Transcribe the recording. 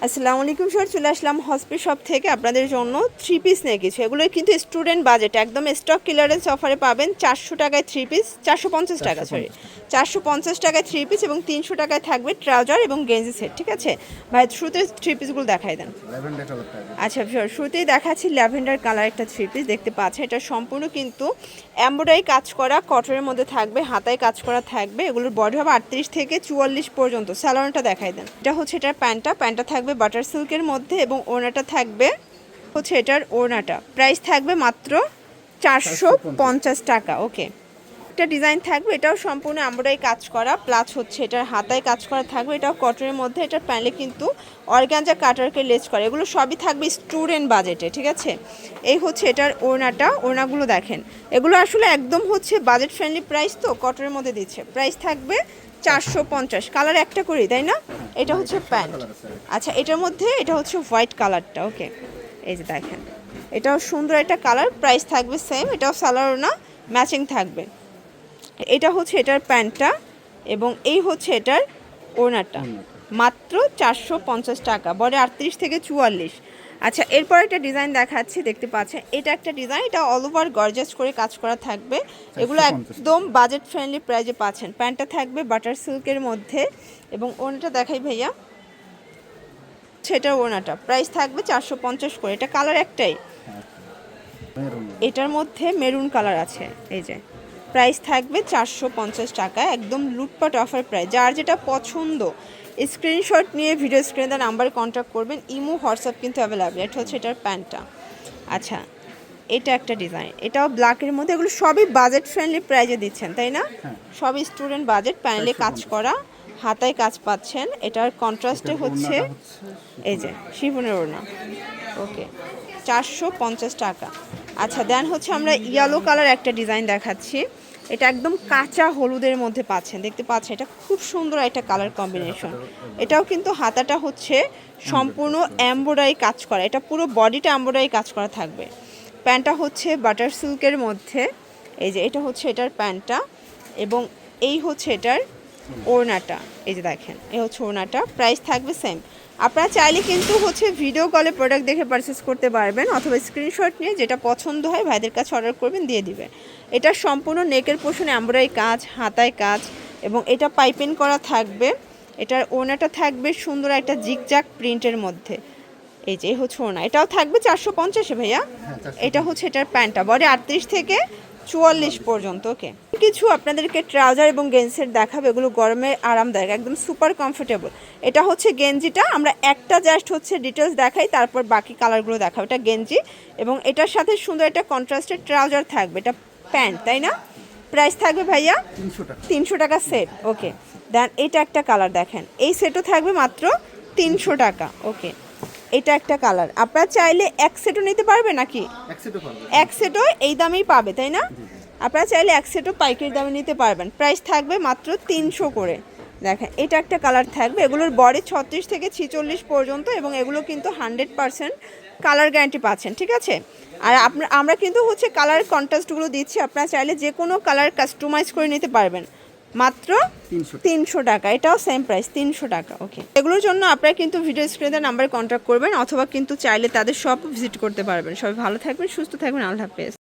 আসসালামু আলাইকুম স্যার, চলে আসলাম হসপিটাল শপ থেকে আপনাদের জন্য থ্রি পিস নিয়ে কিছু। এগুলো কিন্তু স্টুডেন্ট বাজেট একদম স্টক ক্লিয়ারেন্স অফারে পাবেন 400 টাকায় থ্রি পিস, 450 টাকা, সরি 450 টাকায় থ্রি পিস এবং 300 টাকায় থাকবে ট্রাউজার এবং গেঞ্জি সেট। ঠিক আছে ভাই, শুরুতে থ্রি পিসগুলো দেখাই দেন। আচ্ছা স্যার, শুরুতেই দেখাচ্ছি ল্যাভেন্ডার কালার একটা থ্রি পিস দেখতে পাচ্ছেন। এটা সম্পূর্ণ কিন্তু এমব্রয়ডারি কাজ করা, কটনের মধ্যে থাকবে, হাতায় কাজ করা থাকবে। এগুলোর বডি হবে 38 থেকে 44 পর্যন্ত। স্যালোনটা দেখাই দেন। এটা হচ্ছে এটার প্যান্টটা থাকবে বাটার সিল্কের মধ্যে এবং ওড়নাটা থাকবে হচ্ছে এটার ওড়নাটা। প্রাইস থাকবে মাত্র 450 টাকা। ওকে, একটা ডিজাইন থাকবে, এটাও সম্পূর্ণ এমব্রয়ডারি কাজ করা, প্লাস হচ্ছে এটার হাতায় কাজ করা থাকবে। এটাও কটনের মধ্যে, এটার প্যান্টে কিন্তু অর্গানজা কাটারকে লেস করে। এগুলো সবই থাকবে স্টুডেন্ট বাজেটে। ঠিক আছে, এই হচ্ছে এটার ওড়নাটা। ওড়নাগুলো দেখেন, এগুলো আসলে একদম হচ্ছে বাজেট ফ্রেন্ডলি প্রাইস, তো কটনের মধ্যে দিচ্ছে। প্রাইস থাকবে 450। কালার একটা করি তাই না? এটা হচ্ছে প্যান্ট। আচ্ছা, এটার মধ্যে এটা হচ্ছে হোয়াইট কালারটা। ওকে, এই যে দেখেন, এটাও সুন্দর একটা কালার। প্রাইস থাকবে সেম, এটাও সালোয়ার না ম্যাচিং থাকবে। এটা হচ্ছে এটার প্যান্টটা এবং এই হচ্ছে এটার ওড়নাটা। মাত্র 450 টাকা, বডি 38 থেকে 44। আচ্ছা, এরপর একটা ডিজাইন দেখাচ্ছি, দেখতে পাচ্ছেন। এটা একটা ডিজাইন, এটা অল ওভার গর্জাস করে কাজ করা থাকবে। এগুলো একদম বাজেট ফ্রেন্ডলি প্রাইজে পাচ্ছেন। প্যান্টটা থাকবে বাটার সিল্কের মধ্যে এবং ওড়নাটা দেখাই ভাইয়া, সেটার ওড়নাটা। প্রাইস থাকবে 450 করে। এটা কালার একটাই, এটার মধ্যে মেরুন কালার আছে। এই যে প্রাইস থাকবে 450 টাকা, একদম লুটপাট অফার প্রাইস। যার যেটা পছন্দ স্ক্রিনশট নিয়ে ভিডিও স্ক্রিনে দেওয়া নাম্বারে কন্ট্যাক্ট করবেন। ইমো হোয়াটসঅ্যাপ কিন্তু অ্যাভেলেবেল। এটা হচ্ছে এটার প্যান্টটা। আচ্ছা, এটা একটা ডিজাইন, এটাও ব্ল্যাকের মধ্যে। এগুলো সবই বাজেট ফ্রেন্ডলি প্রাইজে দিচ্ছেন তাই না? সবই স্টুডেন্ট বাজেট, প্যানেলে কাজ করা, হাতায় কাজ পাচ্ছেন। এটার কন্ট্রাস্টে হচ্ছে এই যে শিফনের ওড়না। ওকে, 450 টাকা। আচ্ছা, দেন হচ্ছে আমরা ইয়েলো কালার একটা ডিজাইন দেখাচ্ছি। এটা একদম কাঁচা হলুদের মধ্যে পাচ্ছেন, দেখতে পাচ্ছেন। এটা খুব সুন্দর একটা কালার কম্বিনেশন। এটাও কিন্তু হাতাটা হচ্ছে সম্পূর্ণ এমব্রয়ডারি কাজ করা, এটা পুরো বডিটা এমব্রয়ডারি কাজ করা থাকবে। প্যান্টটা হচ্ছে বাটার সিল্কের মধ্যে। এই যে এটা হচ্ছে এটার প্যান্টটা এবং এই হচ্ছে এটার ওড়নাটা। এই যে দেখেন, এই হচ্ছে ওড়নাটা। প্রাইস থাকবে সেম। আপনারা চাইলে কিন্তু হচ্ছে ভিডিও কলে প্রোডাক্ট দেখে পারচেস করতে পারবেন, অথবা স্ক্রিনশট নিয়ে যেটা পছন্দ হয় ভাইদের কাছে অর্ডার করবেন, দিয়ে দিবে। এটা সম্পূর্ণ নেকের পোর্শনে এমব্রয়ডারি কাজ, হাতায় কাজ এবং এটা পাইপিং করা থাকবে। এটার ওড়নাটা থাকবে সুন্দর একটা জিগজ্যাগ প্রিন্টের মধ্যে। এই যে হচ্ছে ওড়না, এটাও থাকবে 450 ভাইয়া। এটা হচ্ছে এটার প্যান্টটা, বডি 38 থেকে 44 পর্যন্ত। ওকে, কিছু আপনাদেরকে ট্রাউজার এবং গেঞ্জির দেখাবো। এগুলো গরমে আরামদায়ক, একদম সুপার কমফোর্টেবল। এটা হচ্ছে গেঞ্জিটা, আমরা একটা জাস্ট হচ্ছে ডিটেলস দেখাই, তারপর বাকি কালারগুলো দেখাবো। এটা গেঞ্জি এবং এটার সাথে সুন্দর একটা কন্ট্রাস্টের ট্রাউজার থাকবে। এটা প্যান্ট তাই না? প্রাইস থাকবে ভাইয়া 300 টাকা সেট। ওকে, দেন এটা একটা কালার দেখেন, এই সেটও থাকবে মাত্র 300 টাকা। ওকে, এটা একটা কালার। আপনারা চাইলে এক সেটও নিতে পারবে নাকি? এক সেটও এই দামেই পাবে তাই না? আপনারা চাইলে এক সেটও পাইকারি দামে নিতে পারবেন। প্রাইস থাকবে মাত্র 300 করে। দেখেন, এটা একটা কালার থাকবে। এগুলোর বডি 36 থেকে 46 পর্যন্ত এবং এগুলো কিন্তু 100% কালার গ্যারান্টি পাচ্ছেন। ঠিক আছে, আর আমরা কিন্তু হচ্ছে কালার কন্ট্রাস্টগুলো দিচ্ছি। আপনারা চাইলে যে কোনো কালার কাস্টমাইজ করে নিতে পারবেন মাত্র 300 টাকা। এটাও সেম প্রাইস, 300 টাকা। ওকে, এগুলোর জন্য আপনারা কিন্তু ভিডিও স্ক্রিনে নাম্বারে কন্ট্যাক্ট করবেন, অথবা কিন্তু চাইলে তাদের শপ ভিজিট করতে পারবেন। সবাই ভালো থাকবেন, সুস্থ থাকবেন, আল্লাহ হাফেজ।